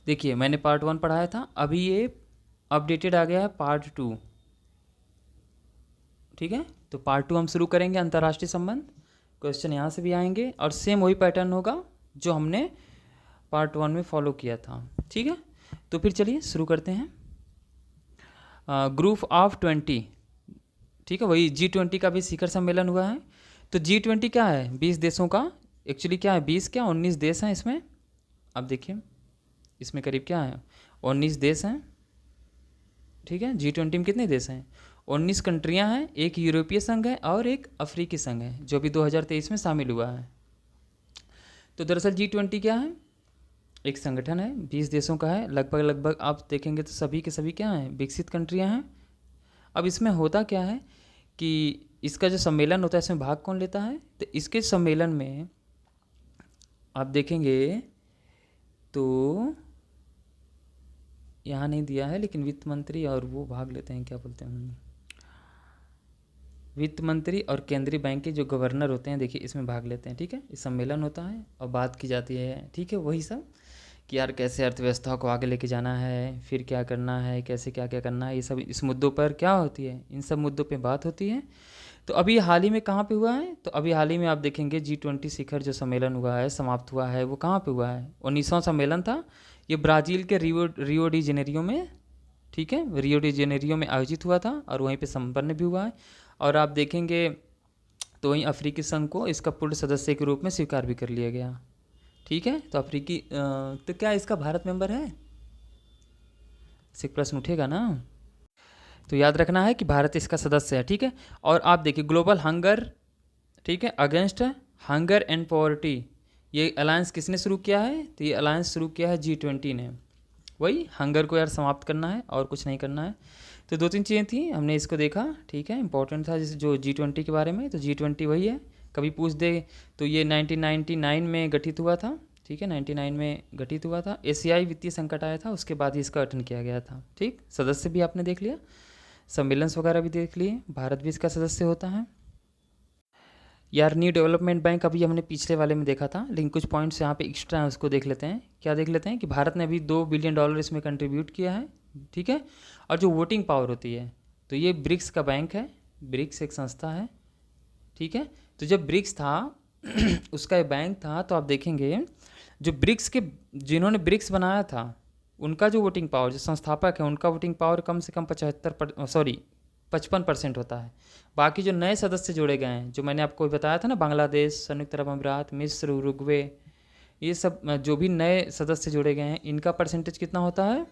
देखिए मैंने पार्ट 1 पढ़ाया था, अभी ये अपडेटेड आ गया है पार्ट 2। ठीक है, तो पार्ट 2 हम शुरू करेंगे, अंतर्राष्ट्रीय संबंध। क्वेश्चन यहाँ से भी आएंगे और सेम वही पैटर्न होगा जो हमने पार्ट 1 में फॉलो किया था। ठीक है, तो फिर चलिए शुरू करते हैं। ग्रुप ऑफ 20, ठीक है, वही G20 का भी शिखर सम्मेलन हुआ है। तो G20 क्या है? 20 देशों का, एक्चुअली क्या है, 20 क्या 19 देश हैं इसमें। अब देखिए इसमें करीब क्या है, 19 देश हैं। ठीक है, G20 में कितने देश हैं? 19 कंट्रियां हैं, एक यूरोपीय संघ है और एक अफ्रीकी संघ है जो भी 2023 में शामिल हुआ है। तो दरअसल G20 क्या है? एक संगठन है, 20 देशों का है, लगभग आप देखेंगे तो सभी के सभी क्या हैं, विकसित कंट्रियां हैं। अब इसमें होता क्या है कि इसका जो सम्मेलन होता है इसमें भाग कौन लेता है? तो इसके सम्मेलन में आप देखेंगे तो यहाँ नहीं दिया है, लेकिन वित्त मंत्री और वो भाग लेते हैं, क्या बोलते हैं, वित्त मंत्री और केंद्रीय बैंक के जो गवर्नर होते हैं, देखिए इसमें भाग लेते हैं। ठीक है, इस सम्मेलन होता है और बात की जाती है। ठीक है, वही सब कि यार कैसे अर्थव्यवस्था को आगे लेके जाना है, फिर क्या करना है, कैसे क्या क्या करना है, ये सब इस मुद्दों पर क्या होती है, इन सब मुद्दों पे बात होती है। तो अभी हाल ही में कहाँ पे हुआ है? तो अभी हाल ही में आप देखेंगे G20 शिखर जो सम्मेलन हुआ है, समाप्त हुआ है, वो कहाँ पे हुआ है? 19वां सम्मेलन था। ये ब्राज़ील के रियो डी जेनेरियो में, ठीक है, रियो डी जेनेरियो में आयोजित हुआ था और वहीं पे संपन्न भी हुआ है। और आप देखेंगे तो वहीं अफ्रीकी संघ को इसका पूर्ण सदस्य के रूप में स्वीकार भी कर लिया गया। ठीक है, तो अफ्रीकी तो क्या इसका भारत मेंबर है? एक प्रश्न उठेगा ना, तो याद रखना है कि भारत इसका सदस्य है। ठीक है, और आप देखिए ग्लोबल हंगर, ठीक है, अगेंस्ट हंगर एंड पॉवर्टी, ये अलायंस किसने शुरू किया है? तो ये अलायंस शुरू किया है G20 ने। वही हंगर को यार समाप्त करना है और कुछ नहीं करना है। तो 2-3 चीज़ें थी, हमने इसको देखा। ठीक है, इंपॉर्टेंट था जैसे जो G20 के बारे में। तो G20 वही है, कभी पूछ दे तो ये 1999 में गठित हुआ था। ठीक है, 99 में गठित हुआ था। एशियाई वित्तीय संकट आया था, उसके बाद ही इसका गठन किया गया था। ठीक, सदस्य भी आपने देख लिया, सम्मेलन वगैरह भी देख लिए, भारत भी इसका सदस्य होता है। यार न्यू डेवलपमेंट बैंक अभी हमने पिछले वाले में देखा था, लेकिन कुछ पॉइंट्स यहाँ पे एक्स्ट्रा हैं, उसको देख लेते हैं। क्या देख लेते हैं कि भारत ने अभी $2 बिलियन इसमें कंट्रीब्यूट किया है। ठीक है, और जो वोटिंग पावर होती है, तो ये ब्रिक्स का बैंक है, ब्रिक्स एक संस्था है। ठीक है, तो जब ब्रिक्स था उसका एक बैंक था, तो आप देखेंगे जो ब्रिक्स के, जिन्होंने ब्रिक्स बनाया था, उनका जो वोटिंग पावर, जो संस्थापक है, उनका वोटिंग पावर कम से कम 55% होता है। बाकी जो नए सदस्य जोड़े गए हैं, जो मैंने आपको बताया था ना, बांग्लादेश, संयुक्त अरब अमीरात, मिस्र, उरुग्वे, ये सब जो भी नए सदस्य जोड़े गए हैं, इनका परसेंटेज कितना होता है?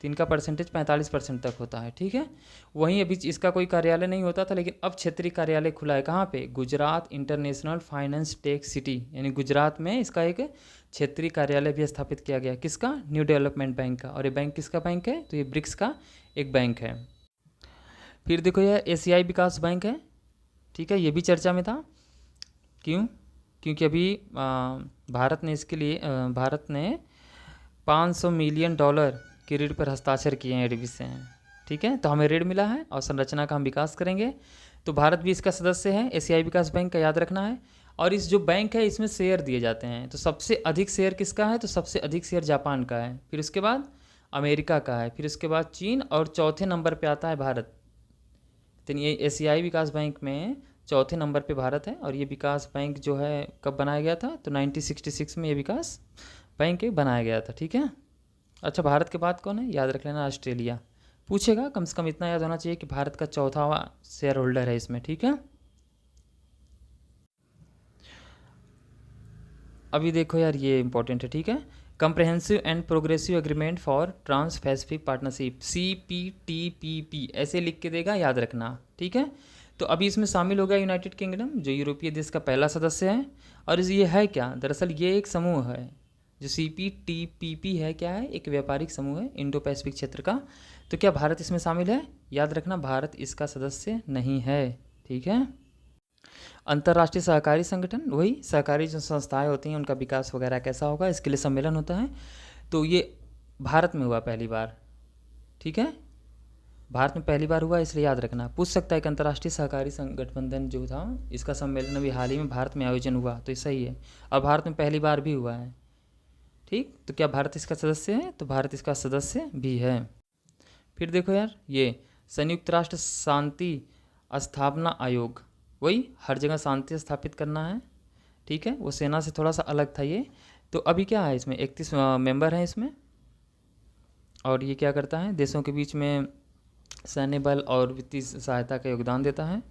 तो इनका परसेंटेज 45% तक होता है। ठीक है, वहीं अभी इसका कोई कार्यालय नहीं होता था, लेकिन अब क्षेत्रीय कार्यालय खुला है। कहाँ पे? Gujarat international finance tech city, यानी गुजरात में इसका एक क्षेत्रीय कार्यालय भी स्थापित किया गया। किसका? न्यू डेवलपमेंट बैंक का। और ये बैंक किसका बैंक है? तो ये ब्रिक्स का एक बैंक है। फिर देखो यह एशियाई विकास बैंक है। ठीक है, ये भी चर्चा में था। क्यों? क्योंकि अभी भारत ने इसके लिए भारत ने $500 मिलियन के ऋण पर हस्ताक्षर किए हैं एडीबी से हैं। ठीक है, तो हमें ऋण मिला है और संरचना का हम विकास करेंगे। तो भारत भी इसका सदस्य है, एशियाई विकास बैंक का, याद रखना है। और इस जो बैंक है इसमें शेयर दिए जाते हैं। तो सबसे अधिक शेयर किसका है? तो सबसे अधिक शेयर जापान का है, फिर उसके बाद अमेरिका का है, फिर उसके बाद चीन, और चौथे नंबर पे आता है भारत। तो ये एशियाई विकास बैंक में चौथे नंबर पे भारत है। और ये विकास बैंक जो है कब बनाया गया था? तो 1966 में ये विकास बैंक बनाया गया था। ठीक है, अच्छा भारत के बाद कौन है? याद रख लेना, ऑस्ट्रेलिया। पूछेगा, कम से कम इतना याद होना चाहिए कि भारत का चौथावा शेयर होल्डर है इसमें। ठीक है, अभी देखो यार ये इंपॉर्टेंट है। ठीक है, comprehensive and progressive agreement for trans Pacific partnership, CPTPP ऐसे लिख के देगा, याद रखना। ठीक है, तो अभी इसमें शामिल हो गया यूनाइटेड किंगडम, जो यूरोपीय देश का पहला सदस्य है। और ये है क्या? दरअसल ये एक समूह है, जो CPTPP है, क्या है? एक व्यापारिक समूह है इंडो पैसिफिक क्षेत्र का। तो क्या भारत इसमें शामिल है? याद रखना, भारत इसका सदस्य नहीं है। ठीक है, अंतर्राष्ट्रीय सहकारी संगठन, वही सहकारी जो संस्थाएं होती हैं उनका विकास वगैरह कैसा होगा, इसके लिए सम्मेलन होता है। तो ये भारत में हुआ पहली बार। ठीक है, भारत में पहली बार हुआ, इसलिए याद रखना। पूछ सकता है कि अंतर्राष्ट्रीय सहकारी गठबंधन जो था, इसका सम्मेलन अभी हाल ही में भारत में आयोजन हुआ, तो ये सही है। और भारत में पहली बार भी हुआ है। ठीक, तो क्या भारत इसका सदस्य है? तो भारत इसका सदस्य भी है। फिर देखो यार, ये संयुक्त राष्ट्र शांति स्थापना आयोग, वही हर जगह शांति स्थापित करना है, ठीक है। वो सेना से थोड़ा सा अलग था ये। तो अभी क्या है इसमें, 31 मेंबर हैं इसमें, और ये क्या करता है, देशों के बीच में सैन्य बल और वित्तीय सहायता का योगदान देता है,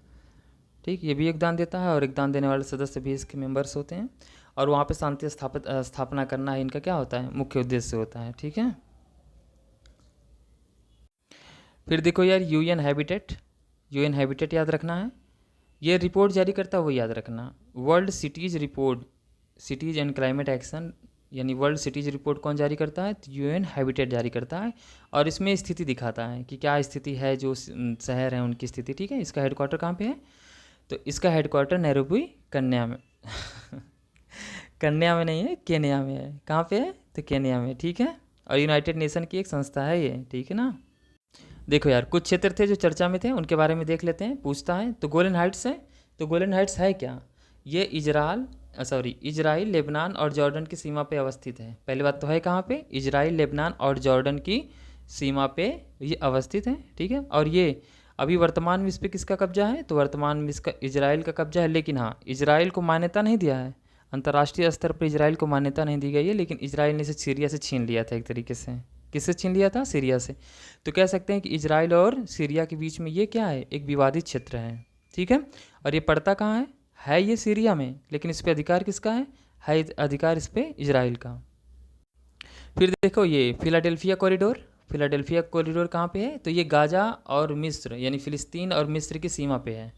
ठीक। ये भी योगदान देता है, और योगदान देने वाले सदस्य भी इसके मेंबर्स होते हैं, और वहाँ पे शांति स्थापना करना है इनका क्या होता है, मुख्य उद्देश्य होता है, ठीक है। फिर देखो यार, यूएन हैबिटेट याद रखना है। ये रिपोर्ट जारी करता है वो याद रखना, world cities report, cities and climate action, यानी वर्ल्ड सिटीज़ रिपोर्ट कौन जारी करता है, तो यूएन हैबिटेट जारी करता है, और इसमें स्थिति दिखाता है कि क्या स्थिति है, जो शहर हैं उनकी स्थिति, ठीक है। इसका हेडक्वार्टर कहाँ पे है, तो इसका हेडक्वार्टर नैरोबी कन्या में कन्या में नहीं है, केन्या में है। कहाँ पे है, तो केन्या में, ठीक है। और यूनाइटेड नेशन की एक संस्था है ये, ठीक है ना। देखो यार, कुछ क्षेत्र थे जो चर्चा में थे, उनके बारे में देख लेते हैं। पूछता है तो गोलन हाइट्स है, तो गोलन हाइट्स है क्या, ये इजराइल, लेबनान और जॉर्डन की सीमा पे अवस्थित है। पहली बात तो है कहाँ पे, इजराइल, लेबनान और जॉर्डन की सीमा पे ये अवस्थित है, ठीक है। और ये अभी वर्तमान में इस पर किसका कब्जा है, तो वर्तमान में इसका इजराइल का कब्जा है, लेकिन हाँ, इजराइल को मान्यता नहीं दिया है, अंतर्राष्ट्रीय स्तर पर इजराइल को मान्यता नहीं दी गई है, लेकिन इजराइल ने इसे सीरिया से छीन लिया था एक तरीके से। किससे छीन लिया था, सीरिया से। तो कह सकते हैं कि इजराइल और सीरिया के बीच में ये क्या है, एक विवादित क्षेत्र है, ठीक है। और ये पड़ता कहाँ है ये सीरिया में, लेकिन इस पर अधिकार किसका है अधिकार इस पर इजराइल का। फिर देखो ये फिलाडेल्फिया कॉरिडोर कहाँ पे है, तो ये गाजा और मिस्र, यानी फ़िलिस्तीन और मिस्र की सीमा पे है,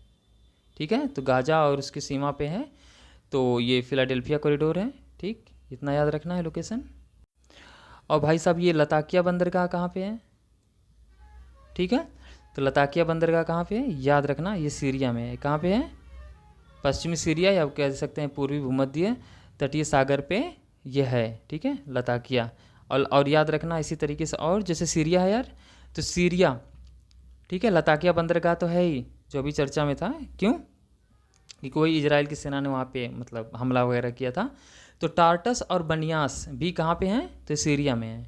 ठीक है। तो गाजा और उसकी सीमा पे है, तो ये फिलाडेल्फिया कॉरिडोर है, ठीक। इतना याद रखना है लोकेशन। और भाई साहब, ये लताकिया बंदरगाह कहाँ पे है, ठीक है। तो लताकिया बंदरगाह कहाँ पे है, याद रखना, ये सीरिया में है। कहाँ पे है, पश्चिमी सीरिया, या कह सकते हैं पूर्वी भूमध्य तटीय सागर पे ये है, ठीक है, लताकिया। और याद रखना इसी तरीके से, और जैसे सीरिया है यार, तो सीरिया, ठीक है, लताकिया बंदरगाह तो है ही, जो अभी चर्चा में था। क्यों, कि कोई इजराइल की सेना ने वहाँ पे मतलब हमला वगैरह किया था। तो टार्टस और बनियास भी कहाँ पे हैं, तो सीरिया में है।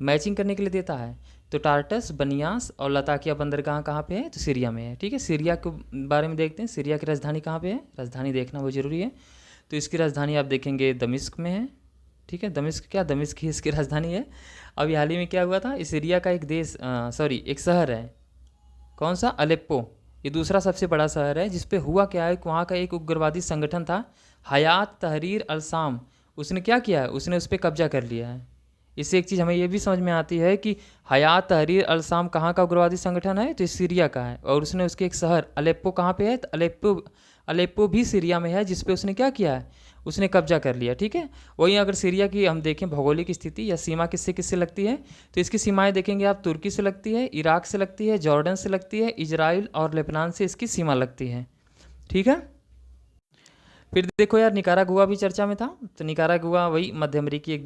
मैचिंग करने के लिए देता है, तो टार्टस, बनियास और लताकिया बंदरगाह कहाँ पे है, तो सीरिया में है, ठीक है। सीरिया के बारे में देखते हैं, सीरिया की राजधानी कहाँ पे है, राजधानी देखना बहुत ज़रूरी है। तो इसकी राजधानी आप देखेंगे दमिश्क में है, ठीक है। दमिश्क ही इसकी राजधानी है। अभी हाल ही में क्या हुआ था, इस सीरिया का एक शहर है, कौन सा, अलेप्पो, ये दूसरा सबसे बड़ा शहर है, जिस पे हुआ क्या है, वहाँ का एक उग्रवादी संगठन था, हयात तहरीर अल शाम, उसने क्या किया है, उसने उस पर कब्जा कर लिया है। इससे एक चीज़ हमें ये भी समझ में आती है कि हयात तहरीर अल शाम कहाँ का उग्रवादी संगठन है, तो सीरिया का है। और उसने उसके एक शहर अलेप्पो कहाँ पे है, तो अलेप्पो भी सीरिया में है, जिस पे उसने क्या किया है, उसने कब्जा कर लिया, ठीक है। वहीं अगर सीरिया की हम देखें भौगोलिक स्थिति या सीमा किससे किससे लगती है, तो इसकी सीमाएं देखेंगे आप, तुर्की से लगती है, इराक से लगती है, जॉर्डन से लगती है, इजराइल और लेबनान से इसकी सीमा लगती है, ठीक है। फिर देखो यार, निकारागुआ भी चर्चा में था। तो निकारागुआ वही मध्य अमेरिकी एक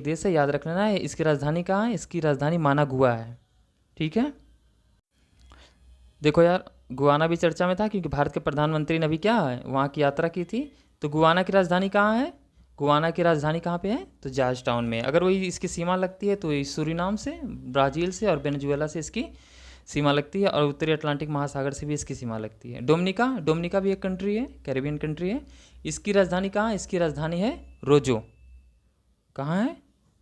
देश है, याद रखना है। इसकी राजधानी कहाँ है, इसकी राजधानी मानागुआ है, ठीक है। देखो यार, गुआना भी चर्चा में था, क्योंकि भारत के प्रधानमंत्री ने अभी क्या है, वहाँ की यात्रा की थी। तो गुआना की राजधानी कहाँ है, गुआना की राजधानी कहाँ पे है, तो जॉर्ज टाउन में। अगर वही इसकी सीमा लगती है, तो सूरीनाम से, ब्राज़ील से और वेनेजुएला से इसकी सीमा लगती है, और उत्तरी अटलांटिक महासागर से भी इसकी सीमा लगती है। डोमिनिका भी एक कंट्री है, कैरेबियन कंट्री है। इसकी राजधानी कहाँ है, इसकी राजधानी है रोजो। कहाँ है,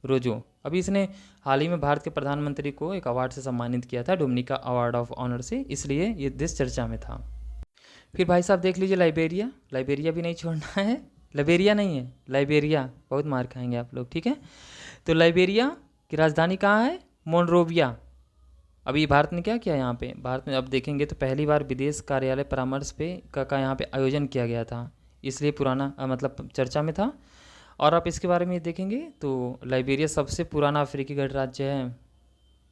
रोजो। अभी इसने हाल ही में भारत के प्रधानमंत्री को एक अवार्ड से सम्मानित किया था, डोमिनिका अवार्ड ऑफ ऑनर से, इसलिए ये देश चर्चा में था। फिर भाई साहब देख लीजिए लाइबेरिया भी नहीं छोड़ना है, लाइबेरिया नहीं है, लाइबेरिया, बहुत मार खाएंगे आप लोग, ठीक है। तो लाइबेरिया की राजधानी कहाँ है, मोनरोविया। अभी भारत ने क्या किया यहाँ पे, भारत में अब देखेंगे तो पहली बार विदेश कार्यालय परामर्श पे का यहाँ पे आयोजन किया गया था, इसलिए पुराना मतलब चर्चा में था। और आप इसके बारे में देखेंगे तो लाइबेरिया सबसे पुराना अफ्रीकी गणराज्य है,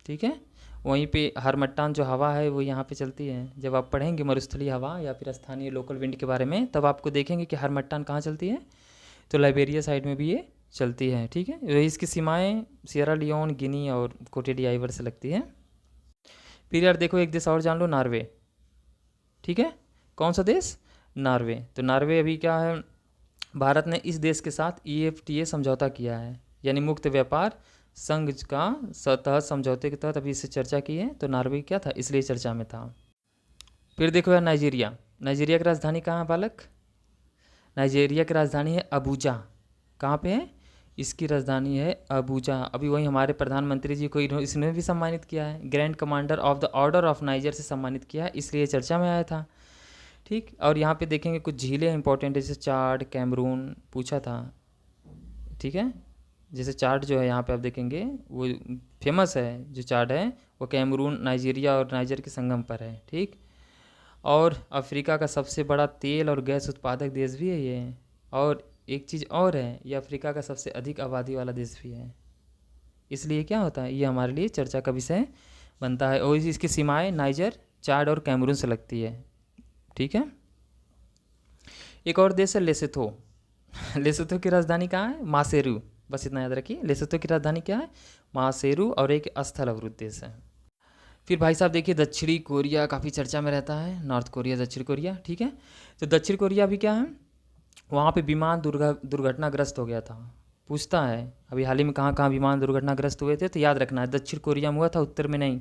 ठीक है। वहीं पे हरमट्टान जो हवा है वो यहाँ पे चलती है। जब आप पढ़ेंगे मरुस्थलीय हवा या फिर स्थानीय लोकल विंड के बारे में, तब आपको देखेंगे कि हरमट्टान कहाँ चलती है, तो लाइबेरिया साइड में भी ये चलती है, ठीक है। इसकी सीमाएँ सियरा लियोन, गिनी और कोटे डी आइवर से लगती है। फिर यार देखो, एक देश और जान लो, नॉर्वे, ठीक है। कौन सा देश, नॉर्वे। तो नॉर्वे अभी क्या है, भारत ने इस देश के साथ EFTA समझौता किया है, यानी मुक्त व्यापार संघ का तहत समझौते के तहत अभी इससे चर्चा की है। तो नॉर्वे क्या था, इसलिए चर्चा में था। फिर देखो यार नाइजीरिया, नाइजीरिया की राजधानी कहाँ है बालक? नाइजीरिया की राजधानी है अबूजा। कहाँ पे है? इसकी राजधानी है अबूजा। अभी वही हमारे प्रधानमंत्री जी को इसने भी सम्मानित किया है, grand commander of the order of niger से सम्मानित किया है, इसलिए चर्चा में आया था। ठीक, और यहाँ पे देखेंगे कुछ झीलें इंपॉर्टेंट है, जैसे चाड, कैमरून पूछा था। ठीक है, जैसे चाड जो है यहाँ पे आप देखेंगे वो फेमस है, जो चाड है वो कैमरून, नाइजीरिया और नाइजर के संगम पर है। ठीक, और अफ्रीका का सबसे बड़ा तेल और गैस उत्पादक देश भी है ये। और एक चीज़ और है, ये अफ्रीका का सबसे अधिक आबादी वाला देश भी है, इसलिए क्या होता है, ये हमारे लिए चर्चा का विषय बनता है। और इसकी सीमाएं नाइजर, चाड और कैमरून से लगती है। ठीक है, एक और देश है लेसोथो। लेसोथो की राजधानी कहाँ है? मासेरू। बस इतना याद रखिए, लेसोथो की राजधानी क्या है? मासेरू, और एक स्थल अवरुद्ध देश है। फिर भाई साहब देखिए दक्षिणी कोरिया काफ़ी चर्चा में रहता है, नॉर्थ कोरिया, दक्षिण कोरिया। ठीक है, तो दक्षिण कोरिया भी क्या है, वहाँ पे विमान दुर्घटनाग्रस्त हो गया था। पूछता है अभी हाल ही में कहाँ कहाँ विमान दुर्घटनाग्रस्त हुए थे, तो याद रखना है दक्षिण कोरिया में हुआ था, उत्तर में नहीं।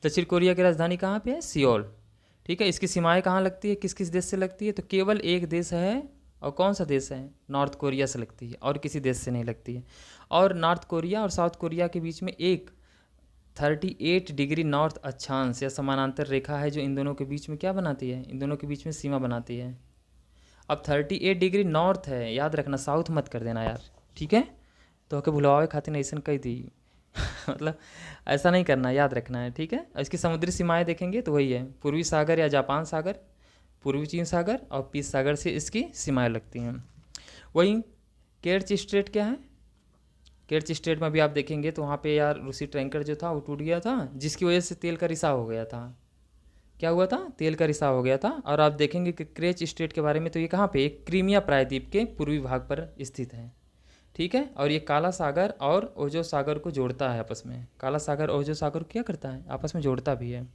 दक्षिण कोरिया की राजधानी कहाँ पे है? सियोल। ठीक है, इसकी सीमाएं कहाँ लगती है, किस किस देश से लगती है? तो केवल एक देश है, और कौन सा देश है? नॉर्थ कोरिया से लगती है, और किसी देश से नहीं लगती है। और नॉर्थ कोरिया और साउथ कोरिया के बीच में एक 38 डिग्री नॉर्थ अक्षांश या समानांतर रेखा है, जो इन दोनों के बीच में क्या बनाती है? इन दोनों के बीच में सीमा बनाती है। अब 38 डिग्री नॉर्थ है, याद रखना, साउथ मत कर देना यार। ठीक है, तो के भुलवावे खातिर ऐसा कही थी मतलब ऐसा नहीं करना, याद रखना है। ठीक है, और इसकी समुद्री सीमाएं देखेंगे तो वही है, पूर्वी सागर या जापान सागर, पूर्वी चीन सागर और पीस सागर से इसकी सीमाएं लगती हैं। वहीं केर्च स्ट्रेट क्या है? केर्च स्ट्रेट में भी आप देखेंगे तो वहाँ पे यार रूसी टैंकर जो था वो टूट गया था, जिसकी वजह से तेल का रिसाव हो गया था। क्या हुआ था? तेल का रिसाव हो गया था। और आप देखेंगे कि केर्च स्ट्रेट के बारे में, तो ये कहाँ पे? एक क्रीमिया प्रायद्वीप के पूर्वी भाग पर स्थित है। ठीक है, और ये काला सागर और ओजो सागर को जोड़ता है आपस में। काला सागर ओजो सागर को क्या करता है? आपस में जोड़ता भी है।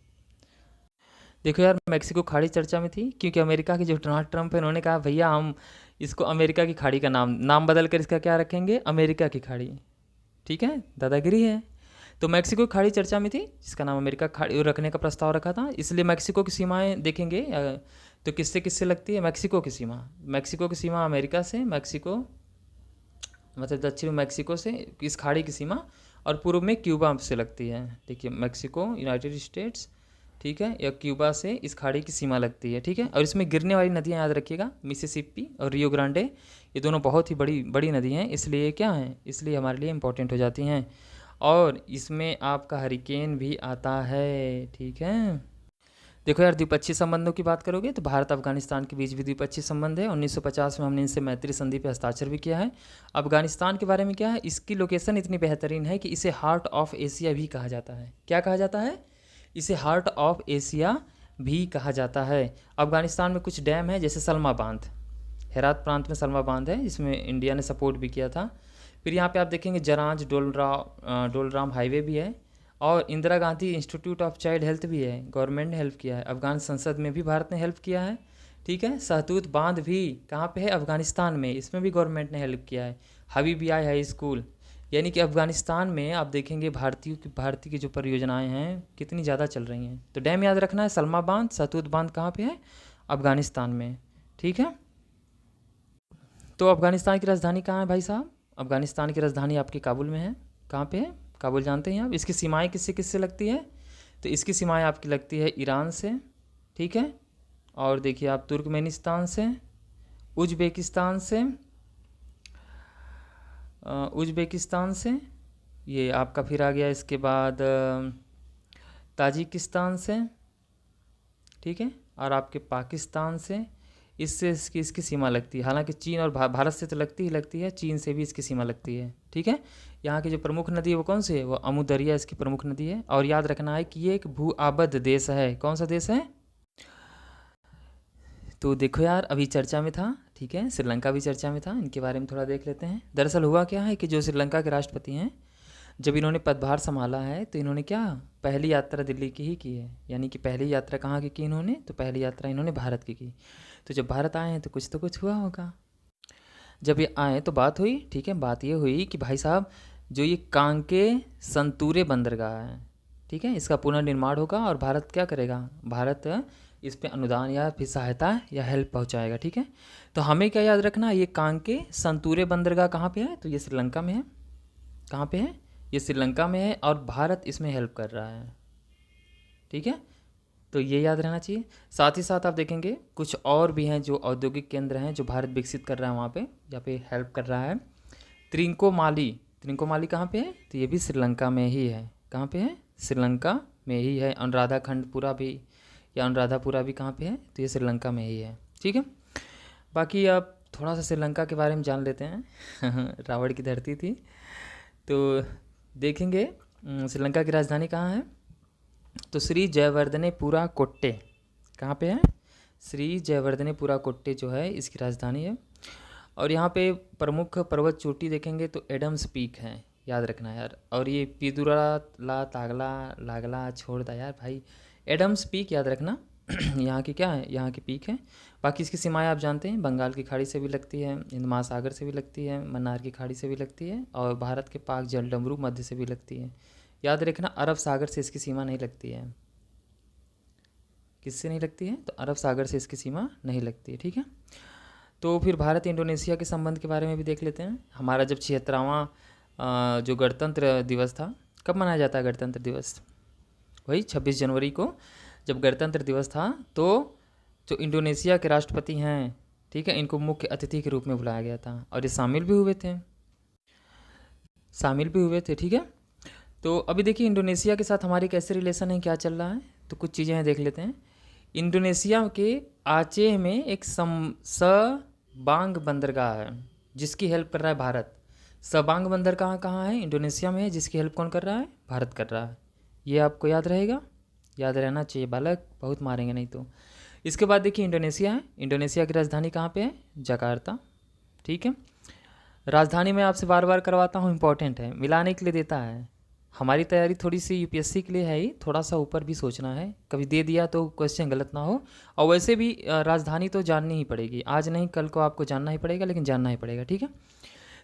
देखो यार मैक्सिको खाड़ी चर्चा में थी, क्योंकि अमेरिका के जो डोनाल्ड ट्रंप है, उन्होंने कहा भैया हम इसको अमेरिका की खाड़ी का नाम बदल कर इसका क्या रखेंगे? अमेरिका की खाड़ी। ठीक है, दादागिरी है। तो मैक्सिको की खाड़ी चर्चा में थी, जिसका नाम अमेरिका खाड़ी रखने का प्रस्ताव रखा था। इसलिए मैक्सिको की सीमाएं देखेंगे तो किससे किससे लगती है मैक्सिको की सीमा? मैक्सिको की सीमा अमेरिका से, मैक्सिको मतलब दक्षिण मैक्सिको से इस खाड़ी की सीमा, और पूर्व में क्यूबा से लगती है। देखिए मैक्सिको, यूनाइटेड स्टेट्स, ठीक है, या क्यूबा से इस खाड़ी की सीमा लगती है। ठीक है, और इसमें गिरने वाली नदियाँ याद रखिएगा, मिसिसिपी और रियो ग्रांडे, ये दोनों बहुत ही बड़ी बड़ी नदी हैं, इसलिए क्या हैं, इसलिए हमारे लिए इंपॉर्टेंट हो जाती हैं। और इसमें आपका हरिकेन भी आता है। ठीक है, देखो यार द्विपक्षीय संबंधों की बात करोगे तो भारत अफगानिस्तान के बीच भी द्विपक्षीय संबंध है। 1950 में हमने इनसे मैत्री संधि पर हस्ताक्षर भी किया है। अफगानिस्तान के बारे में क्या है, इसकी लोकेशन इतनी बेहतरीन है कि इसे हार्ट ऑफ एशिया भी कहा जाता है। क्या कहा जाता है? इसे हार्ट ऑफ एशिया भी कहा जाता है। अफगानिस्तान में कुछ डैम है, जैसे सलमा बांध, हेरात प्रांत में सलमा बांध है, जिसमें इंडिया ने सपोर्ट भी किया था। फिर यहाँ पे आप देखेंगे जरांज डोलराम हाईवे भी है, और Indira Gandhi institute of child health भी है, गवर्नमेंट ने हेल्प किया है। अफगान संसद में भी भारत ने हेल्प किया है। ठीक है, सहतूत बांध भी कहाँ पे है? अफगानिस्तान में, इसमें भी गवर्नमेंट ने हेल्प किया है। हबीबियाई हाई स्कूल, यानी कि अफगानिस्तान में आप देखेंगे भारतीय की जो परियोजनाएं हैं कितनी ज़्यादा चल रही हैं। तो डैम याद रखना है, सलमा बांध, सहतूत बांध कहाँ पे है? अफगानिस्तान में। ठीक है, तो अफगानिस्तान की राजधानी कहाँ है भाई साहब? अफगानिस्तान की राजधानी आपकी काबुल में है। कहाँ पे है? काबुल जानते हैं आप। इसकी सीमाएं किससे किससे लगती है? तो इसकी सीमाएं आपकी लगती है ईरान से, ठीक है, और देखिए आप तुर्कमेनिस्तान से, उज्बेकिस्तान से, ये आपका फिर आ गया इसके बाद ताजिकिस्तान से, ठीक है, और आपके पाकिस्तान से। इससे इसकी सीमा लगती है। हालांकि चीन और भारत से तो लगती ही लगती है, चीन से भी इसकी सीमा लगती है। ठीक है, यहाँ की जो प्रमुख नदी है वो कौन सी है? वो अमू दरिया इसकी प्रमुख नदी है। और याद रखना है कि ये एक भू आबद्ध देश है। कौन सा देश है? तो देखो यार अभी चर्चा में था, ठीक है, श्रीलंका भी चर्चा में था, इनके बारे में थोड़ा देख लेते हैं। दरअसल हुआ क्या है कि जो श्रीलंका के राष्ट्रपति हैं, जब इन्होंने पदभार संभाला है तो इन्होंने क्या, पहली यात्रा दिल्ली की ही की है। यानी कि पहली यात्रा कहाँ की इन्होंने? तो पहली यात्रा इन्होंने भारत की। तो जब भारत आए हैं तो कुछ हुआ होगा। जब ये आए तो बात हुई, ठीक है, बात ये हुई कि भाई साहब जो ये कांके संतूरे बंदरगाह है, ठीक है, इसका पुनर्निर्माण होगा और भारत क्या करेगा, भारत इस पे अनुदान या फिर सहायता या हेल्प पहुंचाएगा, ठीक है। तो हमें क्या याद रखना, ये कांके संतूरे बंदरगाह कहाँ पे है, तो ये श्रीलंका में है। कहाँ पे है, ये श्रीलंका में है और भारत इसमें हेल्प कर रहा है, ठीक है। तो ये याद रहना चाहिए। साथ ही साथ आप देखेंगे कुछ और भी हैं जो औद्योगिक केंद्र हैं जो भारत विकसित कर रहा है वहाँ पे, या पे हेल्प कर रहा है। त्रिंकोमाली, त्रिंकोमाली कहाँ पे है, तो ये भी श्रीलंका में ही है। कहाँ पे है, श्रीलंका में ही है। अनुराधाखंडपुरा भी या अनुराधापुरा भी कहाँ पे है, तो ये श्रीलंका में ही है, ठीक है। बाकी आप थोड़ा सा श्रीलंका के बारे में जान लेते हैं रावण की धरती थी, तो देखेंगे श्रीलंका की राजधानी कहाँ है, तो श्री जयवर्धनेपुरा कोट्टे। कहाँ पे है, श्री जयवर्धनेपुरा कोट्टे जो है इसकी राजधानी है। और यहाँ पे प्रमुख पर्वत चोटी देखेंगे तो एडम्स पीक है, याद रखना यार। और ये पिदुरा ला तागला लागला छोड़ दा यार भाई, एडम्स पीक याद रखना यहाँ की क्या है, यहाँ की पीक है। बाकी इसकी सीमाएं आप जानते हैं, बंगाल की खाड़ी से भी लगती है, हिंद महासागर से भी लगती है, मन्नार की खाड़ी से भी लगती है, और भारत के पाक जलडमरू मध्य से भी लगती है। याद रखना अरब सागर से इसकी सीमा नहीं लगती है। किससे नहीं लगती है, तो अरब सागर से इसकी सीमा नहीं लगती है, ठीक है। तो फिर भारत इंडोनेशिया के संबंध के बारे में भी देख लेते हैं। हमारा जब 76वां जो गणतंत्र दिवस था, कब मनाया जाता है गणतंत्र दिवस, वही 26 जनवरी को जब गणतंत्र दिवस था, तो जो इंडोनेशिया के राष्ट्रपति हैं, ठीक है, इनको मुख्य अतिथि के रूप में बुलाया गया था और ये शामिल भी हुए थे, ठीक है। तो अभी देखिए इंडोनेशिया के साथ हमारे कैसे रिलेशन है, क्या चल रहा है, तो कुछ चीज़ें हैं देख लेते हैं। इंडोनेशिया के आचेह में एक सबांग बंदरगाह है जिसकी हेल्प कर रहा है भारत। सबांग बंदर कहाँ है, इंडोनेशिया में है, जिसकी हेल्प कौन कर रहा है, भारत कर रहा है। ये आपको याद रहेगा, याद रहना चाहिए बालक, बहुत मारेंगे नहीं तो। इसके बाद देखिए इंडोनेशिया है, इंडोनेशिया की राजधानी कहाँ पे है, जकार्ता, ठीक है। राजधानी में आपसे बार बार करवाता हूँ, इंपॉर्टेंट है, मिलाने के लिए देता है। हमारी तैयारी थोड़ी सी यूपीएससी के लिए है ही, थोड़ा सा ऊपर भी सोचना है, कभी दे दिया तो क्वेश्चन गलत ना हो। और वैसे भी राजधानी तो जाननी ही पड़ेगी, आज नहीं कल को आपको जानना ही पड़ेगा, लेकिन जानना ही पड़ेगा, ठीक है।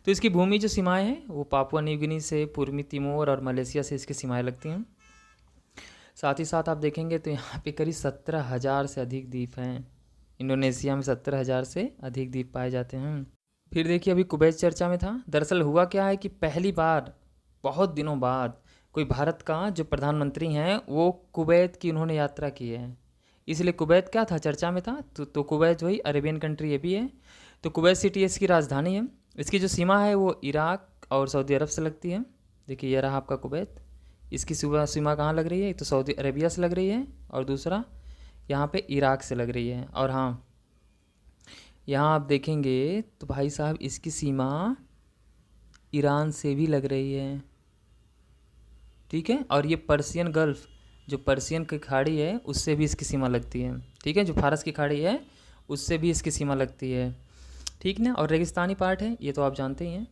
तो इसकी भूमि जो सीमाएं हैं वो पापुआ न्यू गिनी से, पूर्वी तिमोर और मलेशिया से इसकी सीमाएं लगती हैं। साथ ही साथ आप देखेंगे तो यहाँ पे करीब 17,000 से अधिक द्वीप हैं। इंडोनेशिया में 17,000 से अधिक द्वीप पाए जाते हैं। फिर देखिए अभी कुवैत चर्चा में था। दरअसल हुआ क्या है कि पहली बार बहुत दिनों बाद कोई भारत का जो प्रधानमंत्री हैं वो कुवैत की उन्होंने यात्रा की है, इसलिए कुवैत क्या था, चर्चा में था। तो कुवैत वही अरेबियन कंट्री ये भी है। तो कुवैत सिटी इसकी राजधानी है। इसकी जो सीमा है वो इराक और सऊदी अरब से लगती है। देखिए ये रहा आपका कुवैत, इसकी सीमा कहाँ लग रही है, तो सऊदी अरेबिया से लग रही है और दूसरा यहाँ पे इराक से लग रही है। और हाँ यहाँ आप देखेंगे तो भाई साहब इसकी सीमा ईरान से भी लग रही है, ठीक है। और ये पर्शियन गल्फ़, जो पर्शियन की खाड़ी है उससे भी इसकी सीमा लगती है, ठीक है। जो फारस की खाड़ी है उससे भी इसकी सीमा लगती है, ठीक ना। और रेगिस्तानी पार्ट है ये तो आप जानते ही हैं।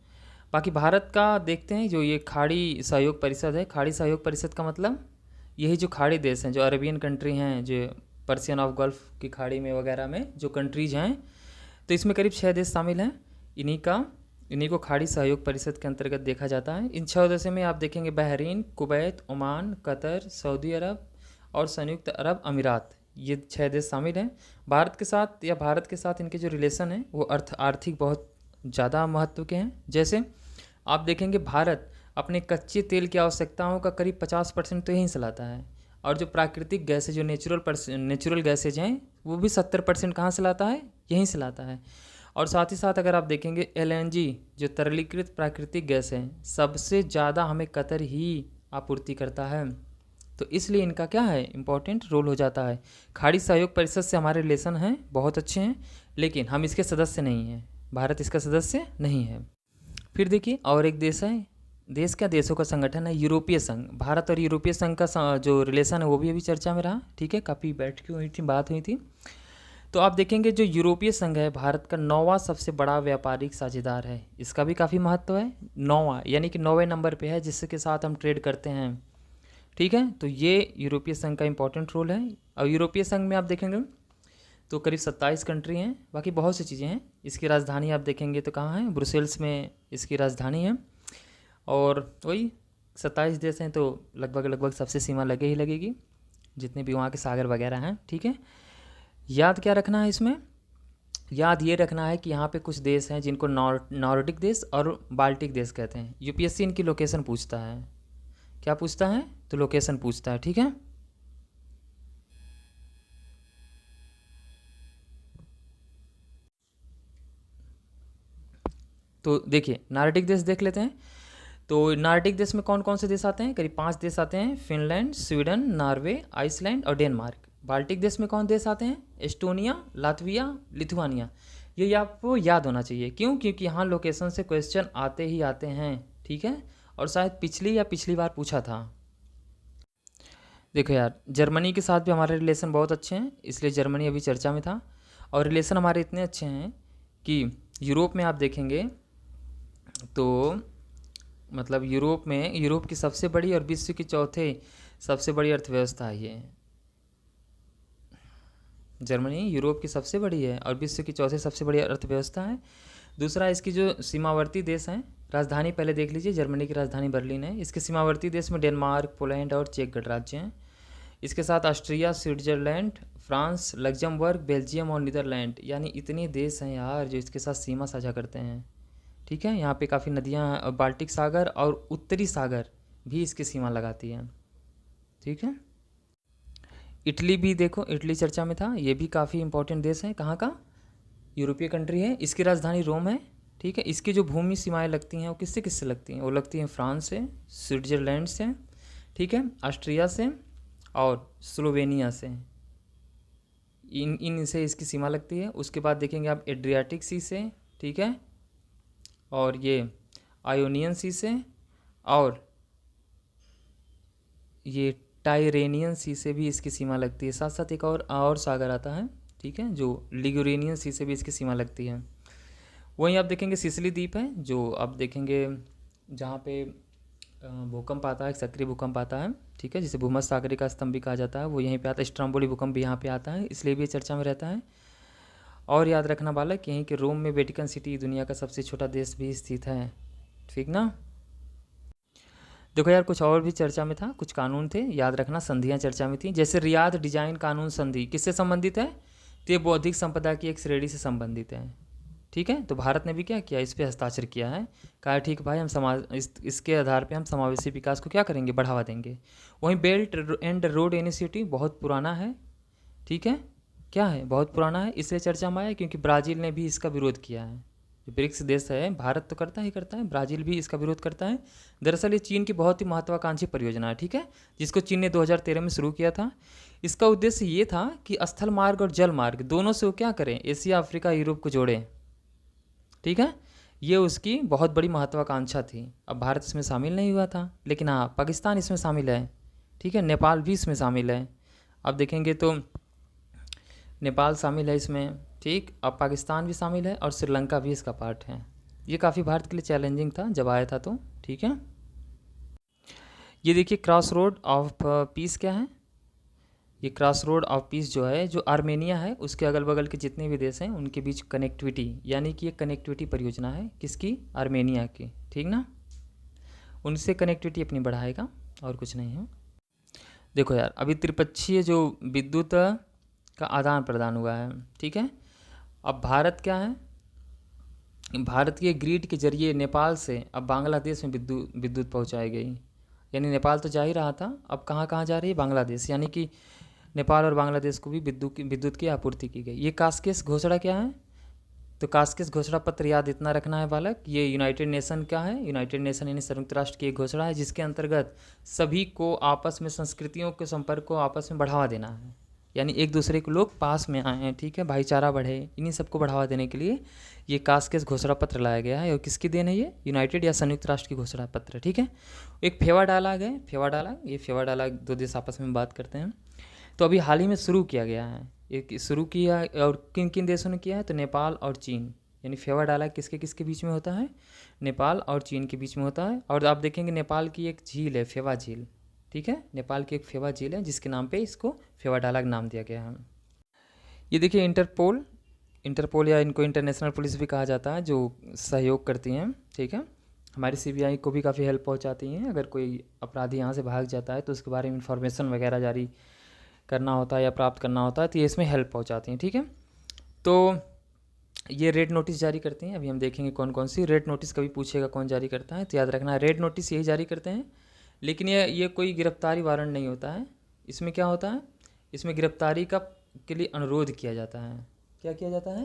बाकी भारत का देखते हैं, जो ये खाड़ी सहयोग परिषद है, खाड़ी सहयोग परिषद का मतलब यही जो खाड़ी देश हैं, जो अरेबियन कंट्री हैं, जो पर्शियन ऑफ गल्फ़ की खाड़ी में वगैरह में जो कंट्रीज हैं, तो इसमें करीब 6 देश शामिल हैं। इन्हीं को खाड़ी सहयोग परिषद के अंतर्गत देखा जाता है। इन 6 देशों में आप देखेंगे Bahrain, Kuwait, Oman, Qatar, Saudi Arab और संयुक्त अरब अमीरात, ये 6 देश शामिल हैं। भारत के साथ इनके जो रिलेशन हैं वो आर्थिक बहुत ज़्यादा महत्व के हैं। जैसे आप देखेंगे भारत अपने कच्चे तेल की आवश्यकताओं का करीब 50% तो यहीं से लाता है, और जो प्राकृतिक गैसेज, जो नेचुरल गैसेज हैं, वो भी 70% कहाँ से लाता है, यहीं से लाता है। और साथ ही साथ अगर आप देखेंगे LNG जो तरलीकृत प्राकृतिक गैस है, सबसे ज़्यादा हमें कतर ही आपूर्ति करता है। तो इसलिए इनका क्या है, इम्पोर्टेंट रोल हो जाता है। खाड़ी सहयोग परिषद से हमारे रिलेशन हैं, बहुत अच्छे हैं, लेकिन हम इसके सदस्य नहीं हैं, भारत इसका सदस्य नहीं है। फिर देखिए और एक देश है, देशों का संगठन है यूरोपीय संघ। भारत और यूरोपीय संघ का जो रिलेशन है वो भी अभी चर्चा में रहा, ठीक है, काफ़ी बात हुई थी। तो आप देखेंगे जो यूरोपीय संघ है भारत का 9वां सबसे बड़ा व्यापारिक साझेदार है, इसका भी काफ़ी महत्व है। 9वां यानी कि 9वें नंबर पे है जिसके साथ हम ट्रेड करते हैं, ठीक है। तो ये यूरोपीय संघ का इम्पोर्टेंट रोल है। और यूरोपीय संघ में आप देखेंगे तो करीब 27 कंट्री हैं, बाकी बहुत सी चीज़ें हैं। इसकी राजधानी आप देखेंगे तो कहाँ है, ब्रुसेल्स में इसकी राजधानी है। और वही 27 देश हैं, तो लगभग लगभग सबसे सीमा लगे ही लगेगी, जितने भी वहाँ के सागर वगैरह हैं। ठीक है, याद क्या रखना है इसमें, याद ये रखना है कि यहाँ पे कुछ देश हैं जिनको नॉर्डिक देश और बाल्टिक देश कहते हैं। यूपीएससी इनकी लोकेशन पूछता है, क्या पूछता है, तो लोकेशन पूछता है। ठीक है, तो देखिए नॉर्डिक देश देख लेते हैं। तो नॉर्डिक देश में कौन कौन से देश आते हैं, करीब 5 देश आते हैं, फिनलैंड, स्वीडन, नॉर्वे, आइसलैंड और डेनमार्क। बाल्टिक देश में कौन देश आते हैं, एस्टोनिया, लातविया, लिथुआनिया। ये आपको याद होना चाहिए, क्यों, क्योंकि यहाँ लोकेशन से क्वेश्चन आते ही आते हैं। ठीक है, और शायद पिछली बार पूछा था। देखो यार, जर्मनी के साथ भी हमारे रिलेशन बहुत अच्छे हैं, इसलिए जर्मनी अभी चर्चा में था। और रिलेशन हमारे इतने अच्छे हैं कि यूरोप में आप देखेंगे तो मतलब यूरोप की सबसे बड़ी और विश्व की चौथे सबसे बड़ी अर्थव्यवस्था है ये। जर्मनी यूरोप की सबसे बड़ी है और विश्व की चौथे सबसे बड़ी अर्थव्यवस्था है। दूसरा, इसकी जो सीमावर्ती देश हैं, राजधानी पहले देख लीजिए, जर्मनी की राजधानी बर्लिन है। इसके सीमावर्ती देश में डेनमार्क, पोलैंड और चेक गणराज्य हैं। इसके साथ Austria, Switzerland, France, Luxembourg, Belgium और नीदरलैंड, यानी इतने देश हैं यार जो इसके साथ सीमा साझा करते हैं। ठीक है, यहाँ पे काफ़ी नदियाँ, बाल्टिक सागर और उत्तरी सागर भी इसकी सीमा लगाती हैं। ठीक है, इटली भी देखो, इटली चर्चा में था, ये भी काफ़ी इंपॉर्टेंट देश है। कहाँ का, यूरोपीय कंट्री है। इसकी राजधानी रोम है। ठीक है, इसकी जो भूमि सीमाएं लगती हैं वो किससे किससे लगती हैं, वो लगती हैं फ्रांस से, स्विट्जरलैंड से, ठीक है, ऑस्ट्रिया से और स्लोवेनिया से। इन से इसकी सीमा लगती है। उसके बाद देखेंगे आप एड्रियाटिक सी से, ठीक है, और ये आयोनियन सी से, और ये टायरेनियन सी से भी इसकी सीमा लगती है। साथ साथ एक और सागर आता है, ठीक है, जो लिगुरेनियन सी से भी इसकी सीमा लगती है। वहीं आप देखेंगे सिसिली द्वीप है, जो आप देखेंगे जहाँ पे भूकंप आता है, सक्रिय भूकंप आता है, ठीक है, जिसे भूमध्य सागरीय का स्तंभ भी कहा जाता है, वो यहीं पे आता है। स्ट्रोम्बोली भूकंप भी यहाँ पे आता है, इसलिए भी ये चर्चा में रहता है। और याद रखना बालक, यहीं के रोम में वेटिकन सिटी दुनिया का सबसे छोटा देश भी स्थित है। ठीक ना। देखो यार, कुछ और भी चर्चा में था, कुछ कानून थे, याद रखना, संधियाँ चर्चा में थी। जैसे रियाद डिजाइन कानून संधि किससे संबंधित है, तो ये बौद्धिक संपदा की एक श्रेणी से संबंधित है। ठीक है, तो भारत ने भी क्या किया, इस पर हस्ताक्षर किया है, कहा ठीक भाई, हम इसके आधार पे हम समावेशी विकास को क्या करेंगे, बढ़ावा देंगे। वहीं बेल्ट एंड रोड इनिशिएटिव बहुत पुराना है। ठीक है, क्या है, बहुत पुराना है, इसलिए चर्चा में आया क्योंकि ब्राज़ील ने भी इसका विरोध किया है। जो ब्रिक्स देश है, भारत तो करता ही करता है, ब्राज़ील भी इसका विरोध करता है। दरअसल ये चीन की बहुत ही महत्वाकांक्षी परियोजना है, ठीक है, जिसको चीन ने 2013 में शुरू किया था। इसका उद्देश्य ये था कि स्थल मार्ग और जल मार्ग दोनों से वो क्या करें, एशिया, अफ्रीका, यूरोप को जोड़ें। ठीक है, ये उसकी बहुत बड़ी महत्वाकांक्षा थी। अब भारत इसमें शामिल नहीं हुआ था, लेकिन हाँ, पाकिस्तान इसमें शामिल है। ठीक है, नेपाल भी इसमें शामिल है। अब देखेंगे तो नेपाल शामिल है इसमें, ठीक, अब पाकिस्तान भी शामिल है और श्रीलंका भी इसका पार्ट है। ये काफ़ी भारत के लिए चैलेंजिंग था जब आया था तो। ठीक है, ये देखिए क्रॉस रोड ऑफ पीस क्या है, ये क्रॉस रोड ऑफ पीस जो है, जो आर्मेनिया है उसके अगल बगल के जितने भी देश हैं उनके बीच कनेक्टिविटी, यानी कि ये कनेक्टिविटी परियोजना है, किसकी, आर्मेनिया की। ठीक ना, उनसे कनेक्टिविटी अपनी बढ़ाएगा और कुछ नहीं है। देखो यार, अभी त्रिपक्षीय जो विद्युत का आदान प्रदान हुआ है, ठीक है, अब भारत क्या है, भारत के ग्रिड के जरिए नेपाल से अब बांग्लादेश में विद्युत पहुंचाई गई। यानी नेपाल तो जा ही रहा था, अब कहाँ कहाँ जा रही है, बांग्लादेश, यानी कि नेपाल और बांग्लादेश को भी विद्युत की आपूर्ति की गई। ये कास्केस घोषणा क्या है, तो कास्केस घोषणा पत्र याद इतना रखना है बालक, ये यूनाइटेड नेशन क्या है, यूनाइटेड नेशन यानी संयुक्त राष्ट्र की एक घोषणा है, जिसके अंतर्गत सभी को आपस में संस्कृतियों के संपर्क को आपस में बढ़ावा देना है, यानी एक दूसरे के लोग पास में आए हैं, ठीक है, भाईचारा बढ़े, इन्हीं सबको बढ़ावा देने के लिए ये कास्केस घोषणा पत्र लाया गया है। और किसकी देन है ये, यूनाइटेड या संयुक्त राष्ट्र की घोषणा पत्र। ठीक है, एक फेवा डायलॉग है, फेवा डायलॉग दो देश आपस में बात करते हैं। तो अभी हाल ही में शुरू किया गया है, एक शुरू किया, और किन किन देशों ने किया है, तो नेपाल और चीन, यानी फेवा डायलॉग किसके किसके बीच में होता है, नेपाल और चीन के बीच में होता है। और आप देखेंगे नेपाल की एक झील है, फेवा झील, ठीक है, नेपाल की एक फेवा झील है जिसके नाम पे इसको फेवा डायलॉग नाम दिया गया है। ये देखिए इंटरपोल या इनको इंटरनेशनल पुलिस भी कहा जाता है, जो सहयोग करती हैं, ठीक है। हमारी सीबीआई को भी काफ़ी हेल्प पहुंचाती हैं। अगर कोई अपराधी यहाँ से भाग जाता है तो उसके बारे में इंफॉर्मेशन वगैरह जारी करना होता है या प्राप्त करना होता है, तो ये इसमें हेल्प पहुंचाती हैं, ठीक है। तो ये रेड नोटिस जारी करती हैं। अभी हम देखेंगे कौन कौन सी रेड नोटिस, कभी पूछेगा कौन जारी करता है, तो याद रखना रेड नोटिस यही जारी करते हैं। लेकिन ये कोई गिरफ्तारी वारंट नहीं होता है। इसमें क्या होता है, इसमें गिरफ्तारी का के लिए अनुरोध किया जाता है। क्या किया जाता है,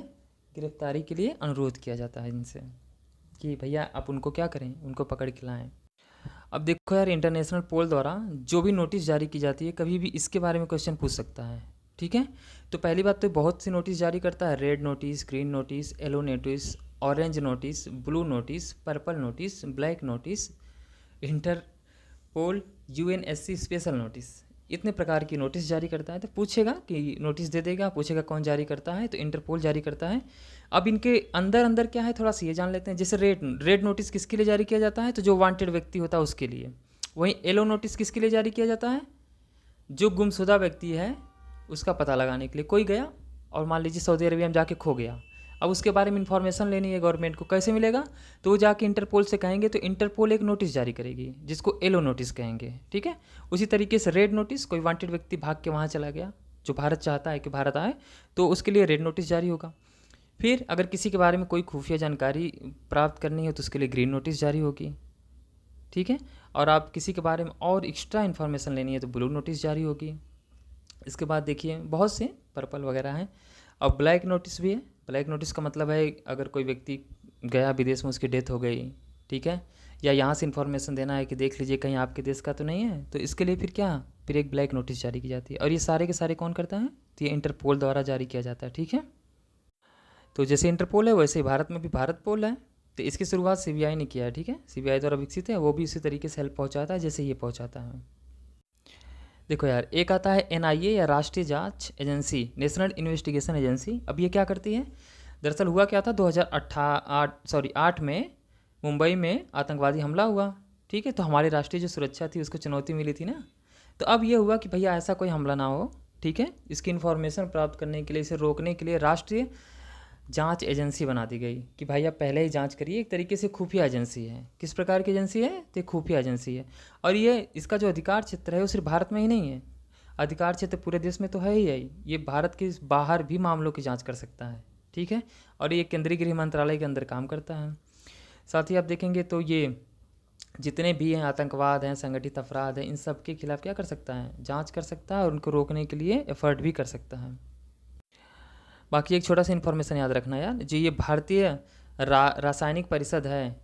गिरफ्तारी के लिए अनुरोध किया जाता है इनसे कि भैया आप उनको क्या करें, उनको पकड़ के लाएं। अब देखो यार, इंटरनेशनल पोल द्वारा जो भी नोटिस जारी की जाती है, कभी भी इसके बारे में क्वेश्चन पूछ सकता है, ठीक है। तो पहली बात तो बहुत सी नोटिस जारी करता है, red notice, green notice, yellow notice, orange notice, blue notice, purple notice, black notice, Interpol, UNSC special notice, इतने प्रकार की नोटिस जारी करता है। तो पूछेगा कि नोटिस दे देगा, पूछेगा कौन जारी करता है, तो इंटरपोल जारी करता है। अब इनके अंदर अंदर क्या है, थोड़ा सा ये जान लेते हैं। जैसे रेड नोटिस किसके लिए जारी किया जाता है, तो जो वांटेड व्यक्ति होता है उसके लिए। वहीं येलो नोटिस किसके लिए जारी किया जाता है, जो गुमशुदा व्यक्ति है उसका पता लगाने के लिए। कोई गया और मान लीजिए सऊदी अरबिया में जाके खो गया, अब उसके बारे में इंफॉर्मेशन लेनी है गवर्नमेंट को, कैसे मिलेगा, तो वो जाके इंटरपोल से कहेंगे, तो इंटरपोल एक नोटिस जारी करेगी जिसको येलो नोटिस कहेंगे, ठीक है। उसी तरीके से रेड नोटिस, कोई वांटेड व्यक्ति भाग के वहाँ चला गया जो भारत चाहता है कि भारत आए, तो उसके लिए रेड नोटिस जारी होगा। फिर अगर किसी के बारे में कोई खुफिया जानकारी प्राप्त करनी है तो उसके लिए ग्रीन नोटिस जारी होगी, ठीक है। और आप किसी के बारे में और एक्स्ट्रा इन्फॉर्मेशन लेनी है तो ब्लू नोटिस जारी होगी। इसके बाद देखिए बहुत से पर्पल वगैरह हैं। और ब्लैक नोटिस भी है। ब्लैक नोटिस का मतलब है अगर कोई व्यक्ति गया विदेश में, उसकी डेथ हो गई, ठीक है, या यहाँ से इन्फॉर्मेशन देना है कि देख लीजिए कहीं आपके देश का तो नहीं है, तो इसके लिए फिर क्या, फिर एक ब्लैक नोटिस जारी की जाती है। और ये सारे के सारे कौन करता है, तो ये इंटरपोल द्वारा जारी किया जाता है, ठीक है। तो जैसे इंटरपोल है वैसे ही भारत में भी भारत पोल है। तो इसकी शुरुआत सीबीआई ने किया है, ठीक है, सीबीआई द्वारा विकसित है। वो भी इसी तरीके से हेल्प पहुँचाता है जैसे ये पहुँचाता है। देखो यार, एक आता है एनआईए या राष्ट्रीय जांच एजेंसी, नेशनल इन्वेस्टिगेशन एजेंसी। अब ये क्या करती है, दरअसल हुआ क्या था, 2008 में मुंबई में आतंकवादी हमला हुआ, ठीक है। तो हमारी राष्ट्रीय जो सुरक्षा थी उसको चुनौती मिली थी ना। तो अब ये हुआ कि भैया ऐसा कोई हमला ना हो, ठीक है। इसकी इन्फॉर्मेशन प्राप्त करने के लिए, इसे रोकने के लिए राष्ट्रीय जांच एजेंसी बना दी गई कि भाई आप पहले ही जांच करिए। एक तरीके से खुफिया एजेंसी है। किस प्रकार की एजेंसी है, तो खुफिया एजेंसी है। और ये इसका जो अधिकार क्षेत्र है वो सिर्फ भारत में ही नहीं है, अधिकार क्षेत्र पूरे देश में तो है ही है। ये भारत के बाहर भी मामलों की जांच कर सकता है, ठीक है। और ये केंद्रीय गृह मंत्रालय के अंदर काम करता है। साथ ही आप देखेंगे तो ये जितने भी हैं आतंकवाद हैं, संगठित अपराध हैं, इन सब के खिलाफ क्या कर सकता है, जांच कर सकता है और उनको रोकने के लिए एफर्ट भी कर सकता है। बाकी एक छोटा सा इन्फॉर्मेशन याद रखना यार, जो ये भारतीय रासायनिक परिषद है,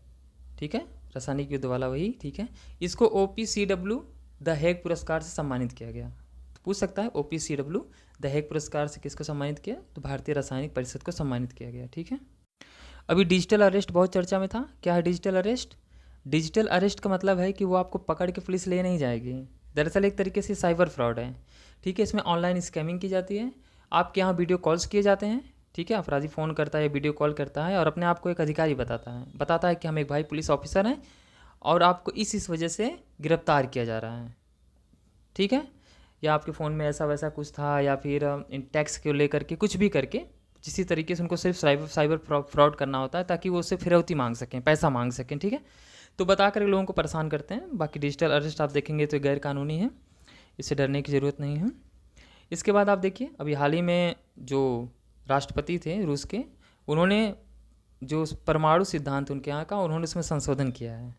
ठीक है, रासायनिक युद्ध वाला वही, ठीक है, इसको OPCW द हेग पुरस्कार से सम्मानित किया गया। तो पूछ सकता है OPCW द हेग पुरस्कार से किसको सम्मानित किया, तो भारतीय रासायनिक परिषद को सम्मानित किया गया, ठीक है। अभी डिजिटल अरेस्ट बहुत चर्चा में था। क्या है डिजिटल अरेस्ट, डिजिटल अरेस्ट का मतलब है कि वो आपको पकड़ के पुलिस ले नहीं जाएगी। दरअसल एक तरीके से साइबर फ्रॉड है, ठीक है। इसमें ऑनलाइन स्कैमिंग की जाती है। आपके यहाँ वीडियो कॉल्स किए जाते हैं, ठीक है, अपराधी फ़ोन करता है, वीडियो कॉल करता है और अपने आप को एक अधिकारी बताता है कि हम एक भाई पुलिस ऑफिसर हैं और आपको इस वजह से गिरफ्तार किया जा रहा है, ठीक है। या आपके फ़ोन में ऐसा वैसा कुछ था, या फिर इन टैक्स को लेकर के कुछ भी करके किसी तरीके से उनको सिर्फ साइबर फ्रॉड करना होता है ताकि वो उससे फिरौती मांग सकें, पैसा मांग सकें, ठीक है। तो बता कर लोगों को परेशान करते हैं। बाकी डिजिटल अरेस्ट आप देखेंगे तो गैर कानूनी है, इससे डरने की ज़रूरत नहीं है। इसके बाद आप देखिए अभी हाल ही में जो राष्ट्रपति थे रूस के, उन्होंने जो परमाणु सिद्धांत उनके यहाँ का, उन्होंने उसमें संशोधन किया है।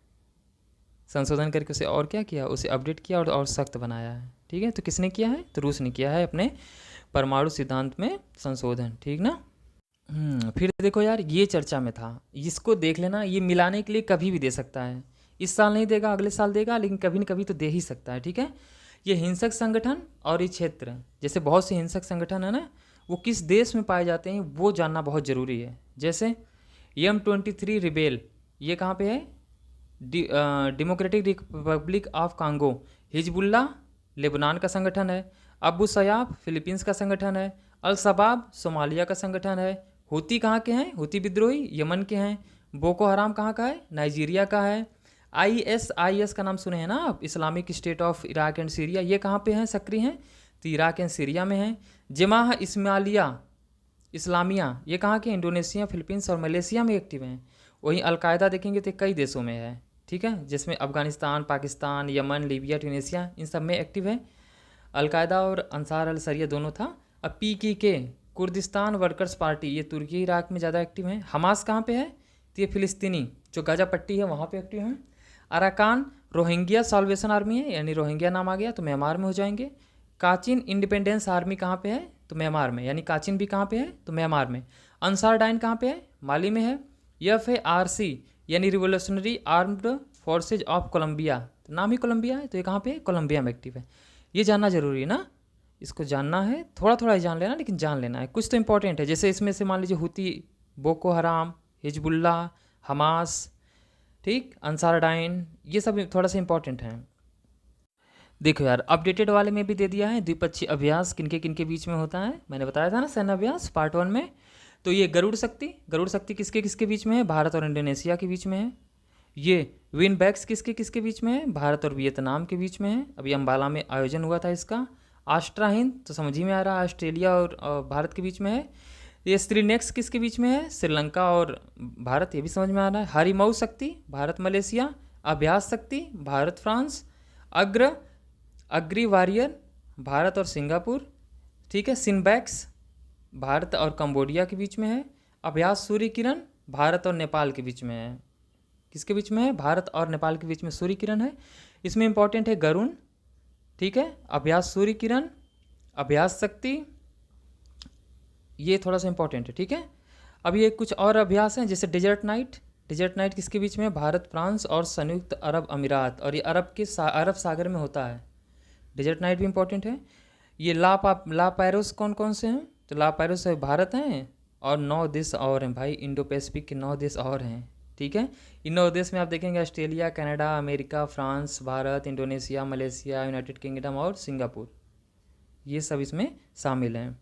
संशोधन करके उसे और क्या किया, उसे अपडेट किया और सख्त बनाया है, ठीक है। तो किसने किया है, तो रूस ने किया है अपने परमाणु सिद्धांत में संशोधन, ठीक ना। फिर देखो यार, ये चर्चा में था, इसको देख लेना, ये मिलाने के लिए कभी भी दे सकता है। इस साल नहीं देगा, अगले साल देगा, लेकिन कभी न कभी तो दे ही सकता है, ठीक है। ये हिंसक संगठन और ये क्षेत्र, जैसे बहुत से हिंसक संगठन है ना, वो किस देश में पाए जाते हैं वो जानना बहुत ज़रूरी है। जैसे M23 रिबेल, ये कहाँ पे है, democratic Republic of Congo, Hezbollah Lebanon का संगठन है, अबू सयाफ फिलीपींस का संगठन है, अल शबाब सोमालिया का संगठन है, हुती कहाँ के हैं, हुती विद्रोही यमन के हैं, बोको हराम कहाँ का है, नाइजीरिया का है, ISIS का नाम सुने हैं ना आप, Islamic state of Iraq and Syria, ये कहाँ पे हैं, सक्रिय हैं, तो इराक एंड सीरिया में हैं। जमाह इस्माइलिया इस्लामिया ये कहाँ के? इंडोनेशिया, फिलीपींस और मलेशिया में एक्टिव हैं। वहीं अलकायदा देखेंगे तो कई देशों में है, ठीक है, जिसमें अफगानिस्तान, पाकिस्तान, यमन, लीबिया, ट्यूनीसिया, इन सब में एक्टिव है अलकायदा। और अंसार अल सरिया दोनों था। अब PKK कुर्दिस्तान वर्कर्स पार्टी, ये तुर्की इराक में ज़्यादा एक्टिव है। हमास कहाँ पे है? तो ये फिलिस्तीनी जो गाजा पट्टी है वहाँ पे एक्टिव हैं। अराकान रोहिंग्या साल्वेशन आर्मी है, यानी रोहिंग्या नाम आ गया तो म्यांमार में हो जाएंगे। काचिन इंडिपेंडेंस आर्मी कहाँ पे है? तो म्यांमार में, यानी काचिन भी कहाँ पे है? तो म्यांमार में। अंसार डाइन कहाँ पे है? माली में है। FARC यानी revolutionary armed forces of Colombia, तो नाम ही कोलंबिया है तो ये कहाँ पे है? कोलंबिया में एक्टिव है। ये जानना जरूरी है ना, इसको जानना है, थोड़ा थोड़ा ही जान लेना लेकिन जान लेना है, कुछ तो इंपॉर्टेंट है। जैसे इसमें से मान लीजिए हुती, बोको हराम, हिजबुल्ला, हमास, ठीक, अंसार डाइन, ये सब थोड़ा सा इंपॉर्टेंट है। देखो यार, अपडेटेड वाले में भी दे दिया है द्विपक्षीय अभ्यास किनके किनके बीच में होता है। मैंने बताया था ना सैन्य अभ्यास पार्ट 1 में। तो ये गरुड़ शक्ति किसके किसके बीच में है? भारत और इंडोनेशिया के बीच में है। ये विनबैक्स किसके किसके बीच में है? भारत और वियतनाम के बीच में है। अभी अम्बाला में आयोजन हुआ था इसका। आस्ट्रा हिंद तो समझ ही में आ रहा है, ऑस्ट्रेलिया और भारत के बीच में है। ये स्त्रीनेक्स किसके बीच में है? श्रीलंका और भारत, ये भी समझ में आ रहा है। हरिमऊ शक्ति भारत मलेशिया। अभ्यास शक्ति Bharat France. Agree warrior Bharat और सिंगापुर, ठीक है। सिनबैक्स भारत और कंबोडिया के बीच में है। अभ्यास सूर्य किरण भारत और नेपाल के बीच में है। किसके बीच में है? भारत और नेपाल के बीच में सूर्य किरण है। इसमें इंपॉर्टेंट है गरुण, ठीक है। अभ्यास सूर्य किरण, अभ्यास शक्ति, ये थोड़ा सा इंपॉर्टेंट है, ठीक है। अब ये कुछ और अभ्यास हैं जैसे डेजर्ट नाइट किसके बीच में है? भारत फ्रांस और संयुक्त अरब अमीरात, और ये अरब सागर में होता है। डेजर्ट नाइट भी इंपॉर्टेंट है। ये ला पैरोस कौन कौन से हैं? तो ला पैरोस है भारत हैं और 9 देश और हैं भाई, इंडो पैसिफिक के 9 देश और हैं, ठीक है। इन 9 देश में आप देखेंगे Australia, Canada, America, France, Bharat, Indonesia, Malaysia, United kingdom और सिंगापुर, ये सब इसमें शामिल हैं।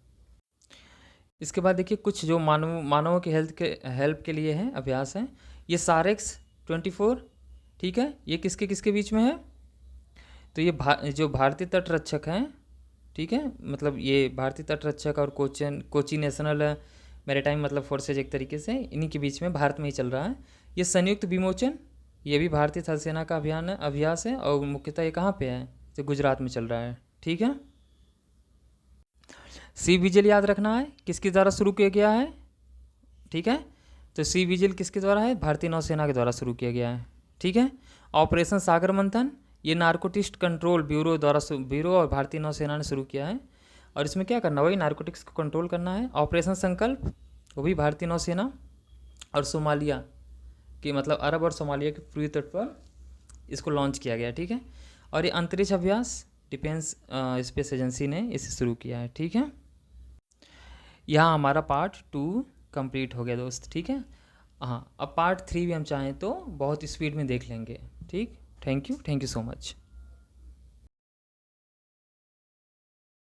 इसके बाद देखिए कुछ जो मानवों की हेल्प के लिए हैं अभ्यास हैं। ये सारेक्स 24, ठीक है। ये किसके किसके बीच में है? तो ये जो भारतीय तट रक्षक हैं, ठीक है, मतलब ये भारतीय तट रक्षक और कोची नेशनल मैरीटाइम मतलब फोर्सेज एक तरीके से इन्हीं के बीच में, भारत में ही चल रहा है। ये संयुक्त विमोचन, ये भी भारतीय थल सेना का अभ्यास है और मुख्यतः ये कहाँ पे है? तो गुजरात में चल रहा है, ठीक है। सी विजिल याद रखना है किसके द्वारा शुरू किया गया है, ठीक है। तो सी विजिल किसके द्वारा है? भारतीय नौसेना के द्वारा शुरू किया गया है, ठीक है। ऑपरेशन सागर मंथन, ये नारकोटिक्स कंट्रोल ब्यूरो और भारतीय नौसेना ने शुरू किया है। और इसमें क्या करना, वही नारकोटिक्स को कंट्रोल करना है। ऑपरेशन संकल्प, वो भी भारतीय नौसेना। और सोमालिया कि मतलब अरब और सोमालिया के पूर्वी तट पर इसको लॉन्च किया गया, ठीक है। और ये अंतरिक्ष अभ्यास डिफेंस स्पेस एजेंसी ने इसे शुरू किया है, ठीक है। यहाँ हमारा पार्ट 2 कंप्लीट हो गया दोस्त, ठीक है। हाँ, अब पार्ट 3 भी हम चाहें तो बहुत स्पीड में देख लेंगे, ठीक। Thank you so much.